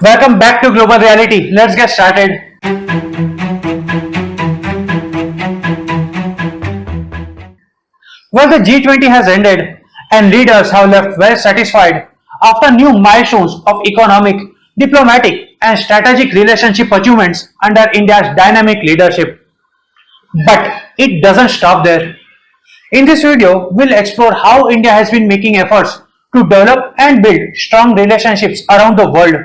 Welcome back to Global Reality. Let's get started. Well, the G20 has ended and leaders have left well satisfied after new milestones of economic, diplomatic and strategic relationship achievements under India's dynamic leadership. But it doesn't stop there. In this video, we'll explore how India has been making efforts to develop and build strong relationships around the world.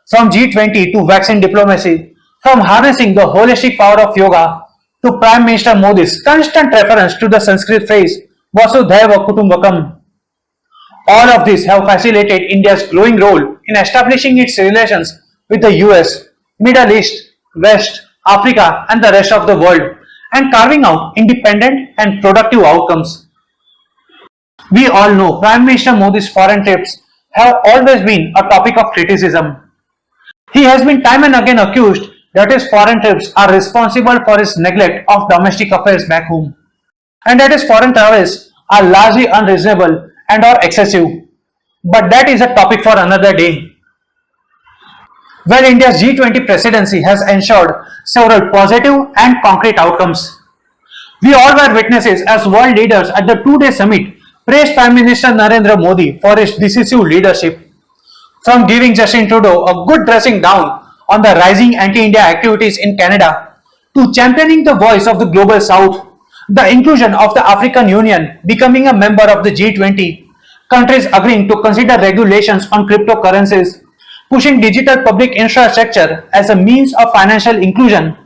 From G20 to vaccine diplomacy, from harnessing the holistic power of yoga to Prime Minister Modi's constant reference to the Sanskrit phrase Vasudhaiva Kutumbakam. All of these have facilitated India's growing role in establishing its relations with the US, Middle East, West, Africa and the rest of the world and carving out independent and productive outcomes. We all know Prime Minister Modi's foreign trips have always been a topic of criticism. He has been time and again accused that his foreign trips are responsible for his neglect of domestic affairs back home, and that his foreign travels are largely unreasonable and or excessive. But that is a topic for another day. Well, India's G20 presidency has ensured several positive and concrete outcomes. We all were witnesses as world leaders at the two-day summit praised Prime Minister Narendra Modi for his decisive leadership. From giving Justin Trudeau a good dressing down on the rising anti-India activities in Canada, to championing the voice of the Global South, the inclusion of the African Union becoming a member of the G20, countries agreeing to consider regulations on cryptocurrencies, pushing digital public infrastructure as a means of financial inclusion,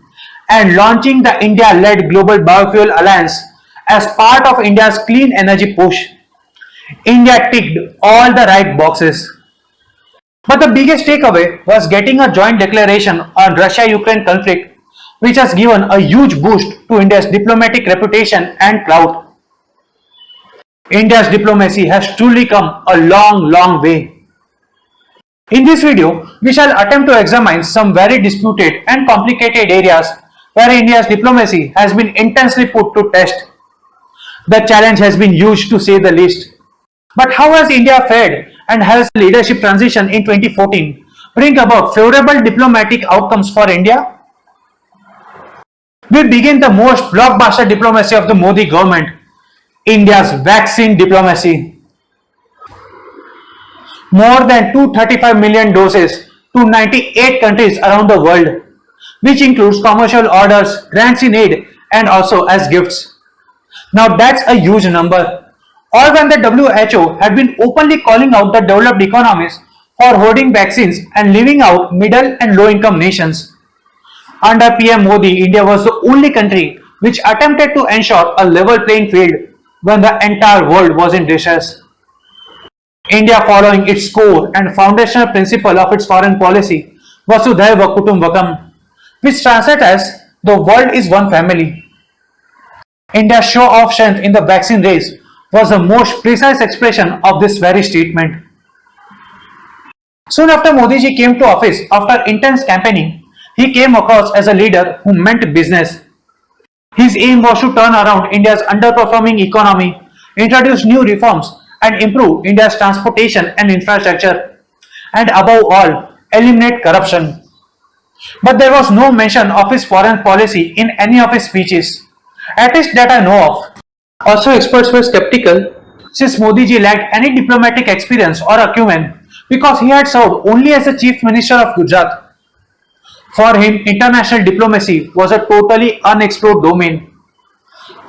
and launching the India-led Global Biofuel Alliance as part of India's clean energy push. India ticked all the right boxes. But the biggest takeaway was getting a joint declaration on Russia-Ukraine conflict, which has given a huge boost to India's diplomatic reputation and clout. India's diplomacy has truly come a long way. In this video, we shall attempt to examine some very disputed and complicated areas where India's diplomacy has been intensely put to test. The challenge has been huge to say the least. But how has India fared, and has the leadership transition in 2014 bring about favorable diplomatic outcomes for India? We begin the most blockbuster diplomacy of the Modi government, India's vaccine diplomacy. More than 235 million doses to 98 countries around the world, which includes commercial orders, grants in aid and also as gifts. Now that's a huge number. All when the WHO had been openly calling out the developed economies for hoarding vaccines and leaving out middle and low income nations. Under PM Modi, India was the only country which attempted to ensure a level playing field when the entire world was in distress. India, following its core and foundational principle of its foreign policy, Vasudhaiva Kutumbakam, which translates as the world is one family. India's show of strength in the vaccine race was the most precise expression of this very statement. Soon after Modi ji came to office, after intense campaigning, he came across as a leader who meant business. His aim was to turn around India's underperforming economy, introduce new reforms and improve India's transportation and infrastructure, and above all, eliminate corruption. But there was no mention of his foreign policy in any of his speeches, at least that I know of. Also, experts were skeptical since Modi ji lacked any diplomatic experience or acumen because he had served only as the Chief Minister of Gujarat. For him, international diplomacy was a totally unexplored domain.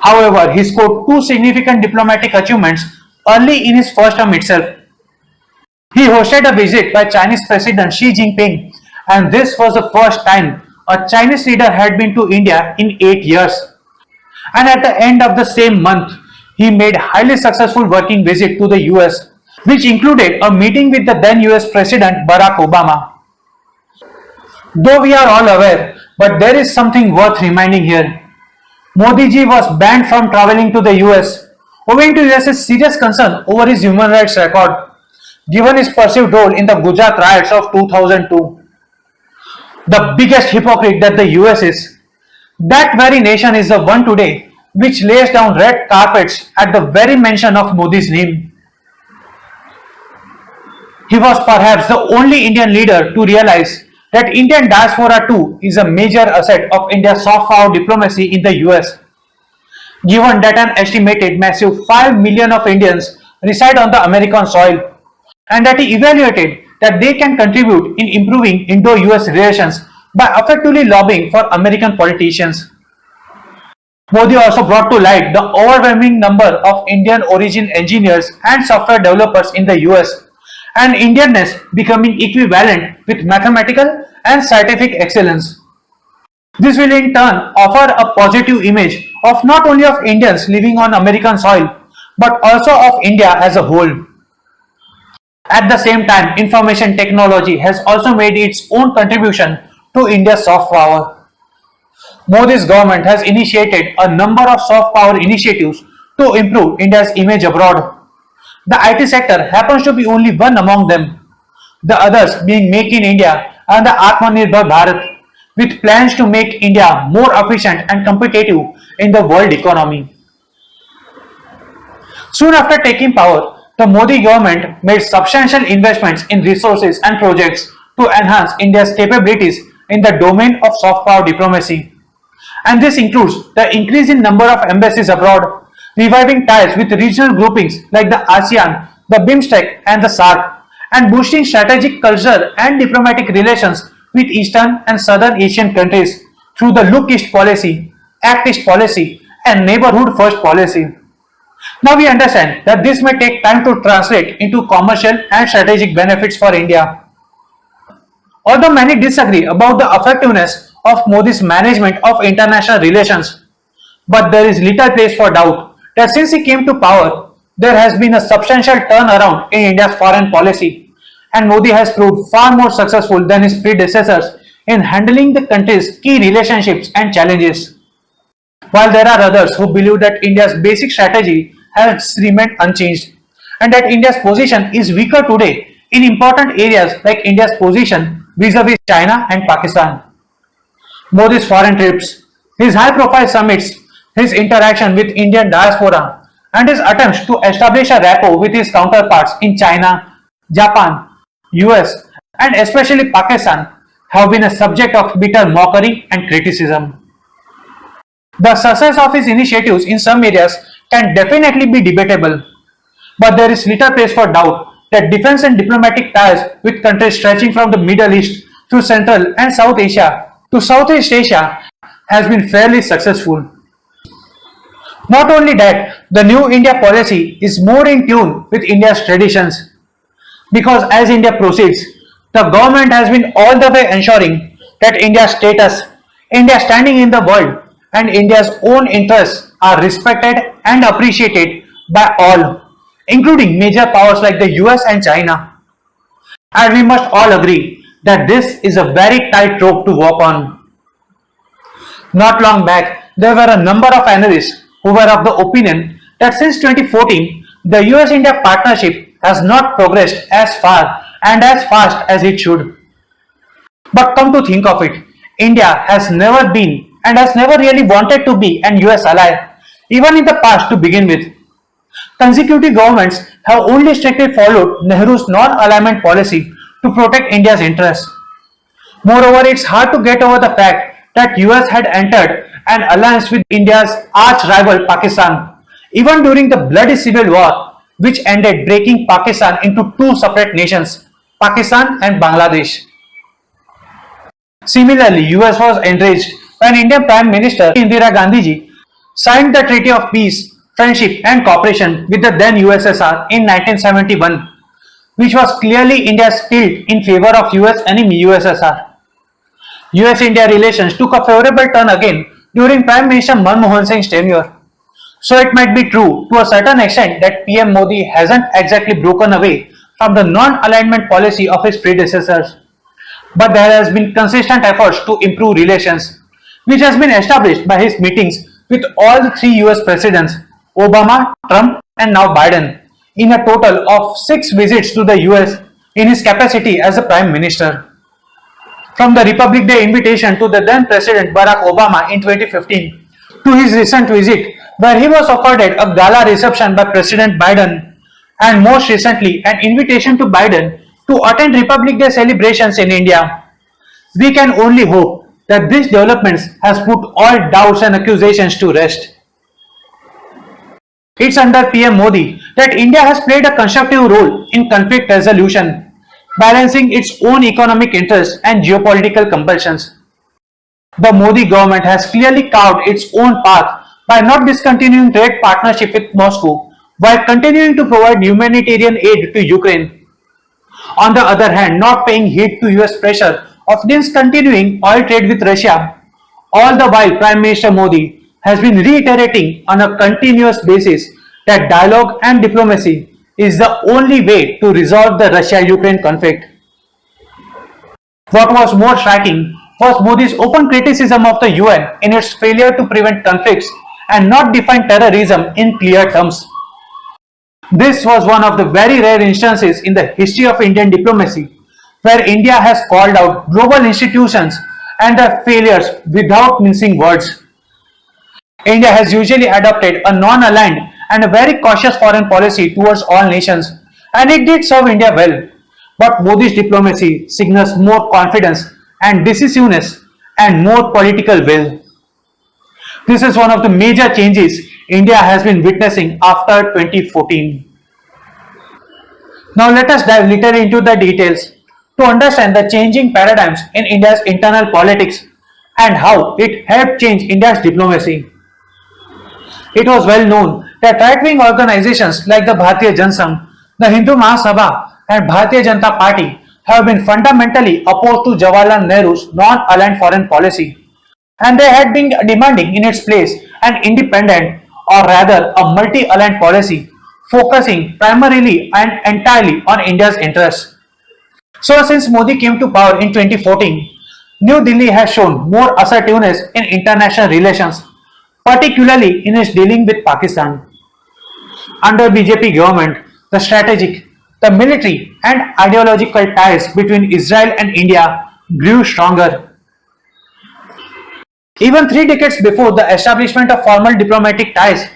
However, he scored two significant diplomatic achievements early in his first term itself. He hosted a visit by Chinese President Xi Jinping, and this was the first time a Chinese leader had been to India in 8 years. And at the end of the same month, he made highly successful working visit to the US, which included a meeting with the then US President Barack Obama. Though we are all aware, but there is something worth reminding here. Modi ji was banned from traveling to the US owing to US's serious concern over his human rights record, given his perceived role in the Gujarat riots of 2002. The biggest hypocrite that the US is, that very nation is the one today which lays down red carpets at the very mention of Modi's name. He was perhaps the only Indian leader to realize that Indian diaspora too is a major asset of India's soft power diplomacy in the US, given that an estimated massive 5 million of Indians reside on the American soil, and that he evaluated that they can contribute in improving Indo-US relations by effectively lobbying for American politicians. Modi also brought to light the overwhelming number of Indian origin engineers and software developers in the US, and Indianness becoming equivalent with mathematical and scientific excellence. This will in turn offer a positive image of not only of Indians living on American soil, but also of India as a whole. At the same time, information technology has also made its own contribution to India's soft power. Modi's government has initiated a number of soft power initiatives to improve India's image abroad. The IT sector happens to be only one among them, the others being Make in India and the Atmanirbhar Bharat, with plans to make India more efficient and competitive in the world economy. Soon after taking power, the Modi government made substantial investments in resources and projects to enhance India's capabilities in the domain of soft power diplomacy. And this includes the increase in number of embassies abroad, reviving ties with regional groupings like the ASEAN, the BIMSTEC and the SAARC, and boosting strategic culture and diplomatic relations with Eastern and Southern Asian countries through the Look East policy, Act East policy, and Neighborhood First policy. Now we understand that this may take time to translate into commercial and strategic benefits for India. Although many disagree about the effectiveness of Modi's management of international relations, but there is little place for doubt that since he came to power, there has been a substantial turnaround in India's foreign policy, and Modi has proved far more successful than his predecessors in handling the country's key relationships and challenges. While there are others who believe that India's basic strategy has remained unchanged and that India's position is weaker today in important areas like India's position vis-a-vis China and Pakistan. Modi's foreign trips, his high-profile summits, his interaction with Indian diaspora, and his attempts to establish a rapport with his counterparts in China, Japan, US, and especially Pakistan have been a subject of bitter mockery and criticism. The success of his initiatives in some areas can definitely be debatable, but there is little place for doubt that defense and diplomatic ties with countries stretching from the Middle East through Central and South Asia to Southeast Asia has been fairly successful. Not only that, the new India policy is more in tune with India's traditions, because as India proceeds, the government has been all the way ensuring that India's status, India's standing in the world, and India's own interests are respected and appreciated by all, including major powers like the US and China. And we must all agree that this is a very tight rope to walk on. Not long back, there were a number of analysts who were of the opinion that since 2014, the US-India partnership has not progressed as far and as fast as it should. But come to think of it, India has never been and has never really wanted to be an US ally, even in the past to begin with. Consecutive governments have only strictly followed Nehru's non-alignment policy to protect India's interests. Moreover, it's hard to get over the fact that US had entered an alliance with India's arch-rival Pakistan, even during the bloody civil war, which ended breaking Pakistan into two separate nations, Pakistan and Bangladesh. Similarly, US was enraged when Indian Prime Minister Indira Gandhi signed the Treaty of Peace, Friendship and Cooperation with the then USSR in 1971, which was clearly India's tilt in favor of US enemy USSR. US-India relations took a favorable turn again during Prime Minister Manmohan Singh's tenure. So it might be true to a certain extent that PM Modi hasn't exactly broken away from the non-alignment policy of his predecessors. But there has been consistent efforts to improve relations, which has been established by his meetings with all the three US presidents, Obama, Trump and now Biden, in a total of 6 visits to the US in his capacity as a Prime Minister. From the Republic Day invitation to the then President Barack Obama in 2015 to his recent visit where he was accorded a gala reception by President Biden, and most recently an invitation to Biden to attend Republic Day celebrations in India. We can only hope that these developments has put all doubts and accusations to rest. It's under PM Modi that India has played a constructive role in conflict resolution, balancing its own economic interests and geopolitical compulsions. The Modi government has clearly carved its own path by not discontinuing trade partnership with Moscow while continuing to provide humanitarian aid to Ukraine. On the other hand, not paying heed to US pressure of discontinuing oil trade with Russia, all the while Prime Minister Modi has been reiterating on a continuous basis that dialogue and diplomacy is the only way to resolve the Russia-Ukraine conflict. What was more striking was Modi's open criticism of the UN in its failure to prevent conflicts and not define terrorism in clear terms. This was one of the very rare instances in the history of Indian diplomacy where India has called out global institutions and their failures without mincing words. India has usually adopted a non-aligned and a very cautious foreign policy towards all nations, and it did serve India well. But Modi's diplomacy signals more confidence and decisiveness and more political will. This is one of the major changes India has been witnessing after 2014. Now let us dive little into the details to understand the changing paradigms in India's internal politics and how it helped change India's diplomacy. It was well known that right-wing organizations like the Bharatiya Janasangh, the Hindu Mahasabha and Bharatiya Janata Party have been fundamentally opposed to Jawaharlal Nehru's non-aligned foreign policy, and they had been demanding in its place an independent or rather a multi-aligned policy focusing primarily and entirely on India's interests. So since Modi came to power in 2014, New Delhi has shown more assertiveness in international relations, particularly in its dealing with Pakistan. Under BJP government, the strategic, the military and ideological ties between Israel and India grew stronger. Even 3 decades before the establishment of formal diplomatic ties,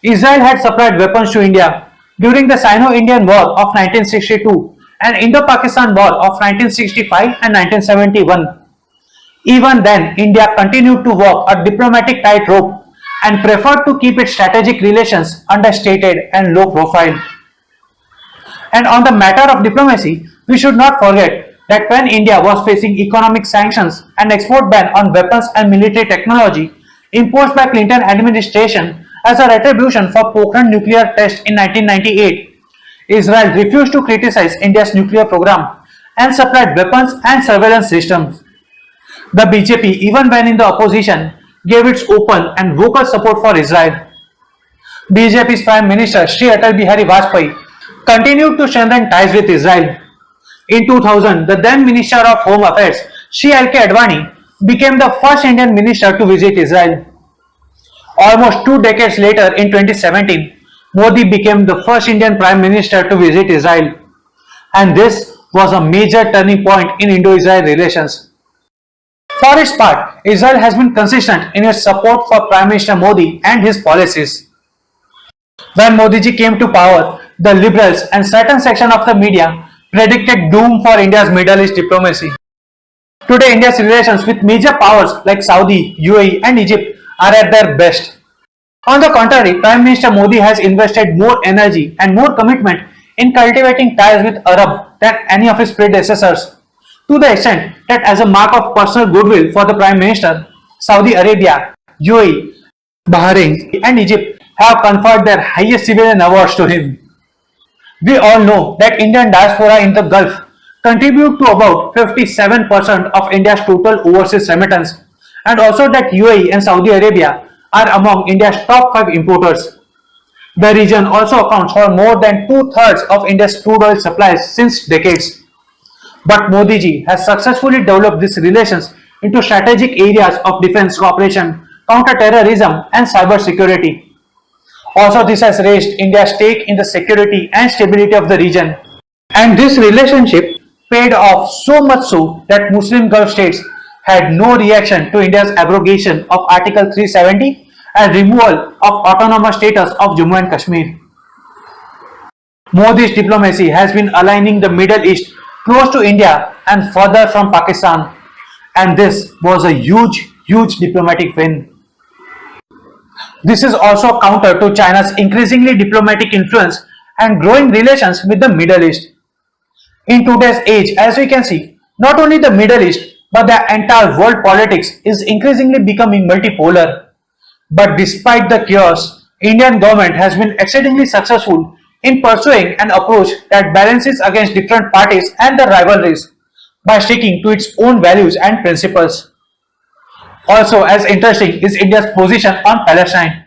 Israel had supplied weapons to India during the Sino-Indian War of 1962 and Indo-Pakistan War of 1965 and 1971. Even then, India continued to walk a diplomatic tightrope and preferred to keep its strategic relations understated and low profile. And on the matter of diplomacy, we should not forget that when India was facing economic sanctions and export ban on weapons and military technology imposed by Clinton administration as a retribution for Pokhran nuclear test in 1998, Israel refused to criticize India's nuclear program and supplied weapons and surveillance systems. The BJP, even when in the opposition, gave its open and vocal support for Israel. BJP's Prime Minister Shri Atal Bihari Vajpayee continued to strengthen ties with Israel. In 2000, the then Minister of Home Affairs Shri L.K. Advani became the first Indian minister to visit Israel. Almost 2 decades later, in 2017, Modi became the first Indian Prime Minister to visit Israel. And this was a major turning point in Indo-Israel relations. For its part, Israel has been consistent in its support for Prime Minister Modi and his policies. When Modi ji came to power, the liberals and certain section of the media predicted doom for India's Middle East diplomacy. Today, India's relations with major powers like Saudi, UAE and Egypt are at their best. On the contrary, Prime Minister Modi has invested more energy and more commitment in cultivating ties with Arab than any of his predecessors, to the extent that as a mark of personal goodwill for the Prime Minister, Saudi Arabia, UAE, Bahrain and Egypt have conferred their highest civilian awards to him. We all know that Indian diaspora in the Gulf contribute to about 57% of India's total overseas remittance, and also that UAE and Saudi Arabia are among India's top 5 importers. The region also accounts for more than 2/3 of India's crude oil supplies since decades. But Modi ji has successfully developed these relations into strategic areas of defense cooperation, counter-terrorism and cyber security. Also, this has raised India's stake in the security and stability of the region. And this relationship paid off so much so that Muslim Gulf states had no reaction to India's abrogation of Article 370 and removal of autonomous status of Jammu and Kashmir. Modi's diplomacy has been aligning the Middle East close to India and further from Pakistan. And this was a huge diplomatic win. This is also counter to China's increasingly diplomatic influence and growing relations with the Middle East. In today's age, as we can see, not only the Middle East but the entire world politics is increasingly becoming multipolar. But despite the chaos, Indian government has been exceedingly successful in pursuing an approach that balances against different parties and their rivalries by sticking to its own values and principles. Also, as interesting is India's position on Palestine.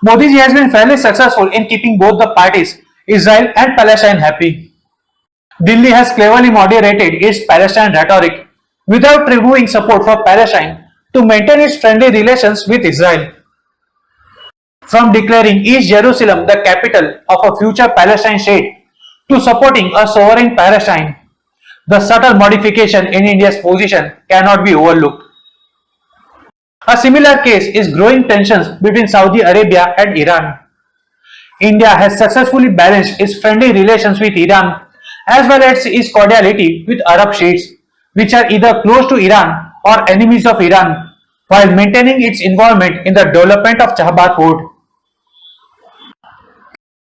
Modi ji has been fairly successful in keeping both the parties, Israel and Palestine, happy. Delhi has cleverly moderated its Palestine rhetoric without removing support for Palestine to maintain its friendly relations with Israel. From declaring East Jerusalem the capital of a future Palestine state to supporting a sovereign Palestine, the subtle modification in India's position cannot be overlooked. A similar case is growing tensions between Saudi Arabia and Iran. India has successfully balanced its friendly relations with Iran as well as its cordiality with Arab states, which are either close to Iran or enemies of Iran, while maintaining its involvement in the development of Chabahar port.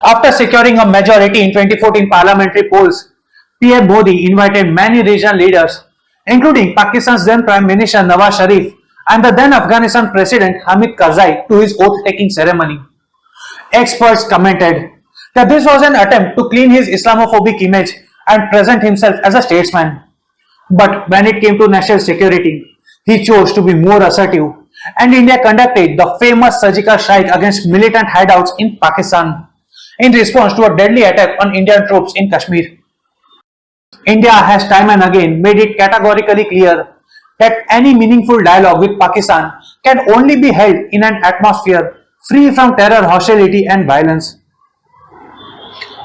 After securing a majority in 2014 parliamentary polls, PM Modi invited many regional leaders, including Pakistan's then Prime Minister Nawaz Sharif and the then Afghanistan President Hamid Karzai, to his oath-taking ceremony. Experts commented that this was an attempt to clean his Islamophobic image and present himself as a statesman. But when it came to national security, he chose to be more assertive, and India conducted the famous surgical strike against militant hideouts in Pakistan in response to a deadly attack on Indian troops in Kashmir. India has time and again made it categorically clear that any meaningful dialogue with Pakistan can only be held in an atmosphere free from terror, hostility and violence.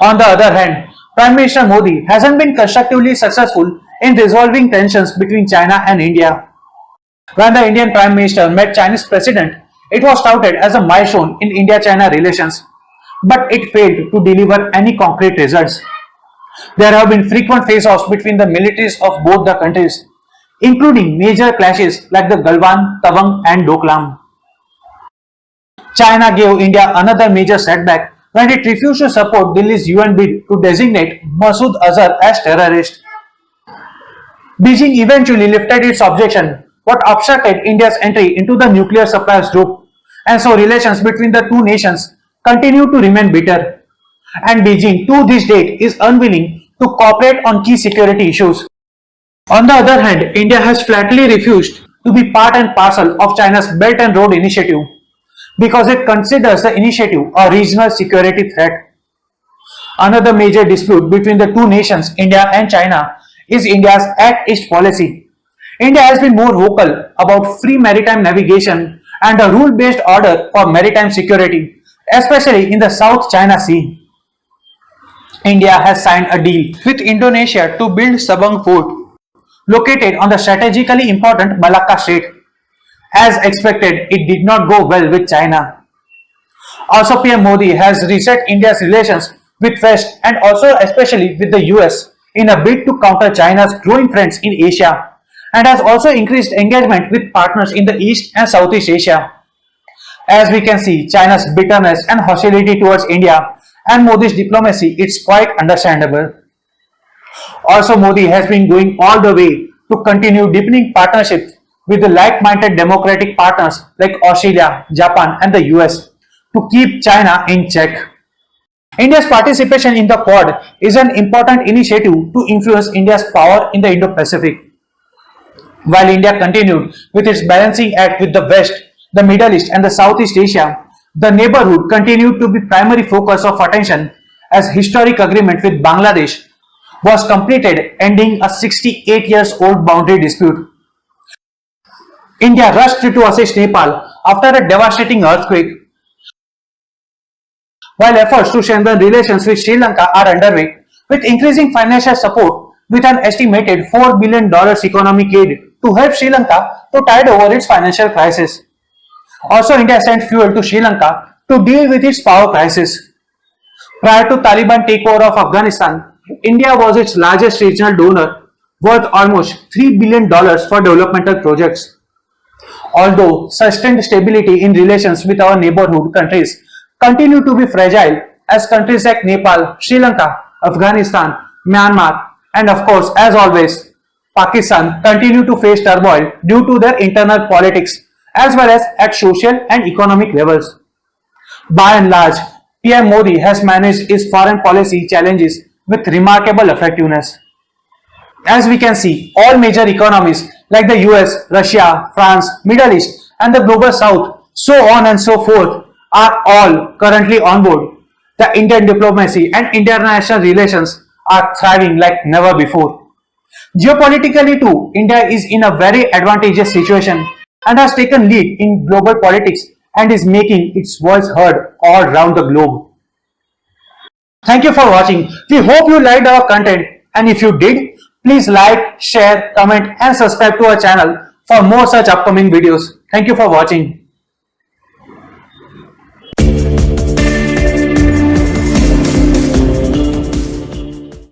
On the other hand, Prime Minister Modi hasn't been constructively successful in resolving tensions between China and India. When the Indian Prime Minister met Chinese President, it was touted as a milestone in India-China relations, but it failed to deliver any concrete results. There have been frequent face-offs between the militaries of both the countries, including major clashes like the Galwan, Tawang and Doklam. China gave India another major setback when it refused to support Delhi's UN bid to designate Masood Azhar as terrorist. Beijing eventually lifted its objection, what obstructed India's entry into the nuclear suppliers group, and so relations between the two nations continue to remain bitter. And Beijing to this date is unwilling to cooperate on key security issues. On the other hand, India has flatly refused to be part and parcel of China's Belt and Road Initiative because it considers the initiative a regional security threat. Another major dispute between the two nations, India and China, is India's Act East policy. India has been more vocal about free maritime navigation and a rule-based order for maritime security, especially in the South China Sea. India has signed a deal with Indonesia to build Sabang Port, located on the strategically important Malacca Strait. As expected, it did not go well with China. Also, PM Modi has reset India's relations with West and also especially with the US in a bid to counter China's growing friends in Asia, and has also increased engagement with partners in the East and Southeast Asia. As we can see, China's bitterness and hostility towards India and Modi's diplomacy is quite understandable. Also, Modi has been going all the way to continue deepening partnerships with the like-minded democratic partners like Australia, Japan and the US to keep China in check. India's participation in the Quad is an important initiative to influence India's power in the Indo-Pacific. While India continued with its balancing act with the West, the Middle East and the Southeast Asia, the neighborhood continued to be primary focus of attention as historic agreement with Bangladesh was completed, ending a 68 years old boundary dispute. India rushed to assist Nepal after a devastating earthquake. While efforts to strengthen relations with Sri Lanka are underway, with increasing financial support with an estimated $4 billion economic aid to help Sri Lanka to tide over its financial crisis. Also, India sent fuel to Sri Lanka to deal with its power crisis. Prior to Taliban takeover of Afghanistan, India was its largest regional donor, worth almost $3 billion for developmental projects. Although sustained stability in relations with our neighborhood countries continue to be fragile, as countries like Nepal, Sri Lanka, Afghanistan, Myanmar, and of course, as always, Pakistan continue to face turmoil due to their internal politics as well as at social and economic levels. By and large, PM Modi has managed his foreign policy challenges with remarkable effectiveness. As we can see, all major economies like the US, Russia, France, Middle East, and the global south, so on and so forth, are all currently on board. The Indian diplomacy and international relations are thriving like never before. Geopolitically too, India is in a very advantageous situation and has taken lead in global politics and is making its voice heard all around the globe. Thank you for watching. We hope you liked our content, and if you did, please like, share, comment and subscribe to our channel for more such upcoming videos. Thank you for watching.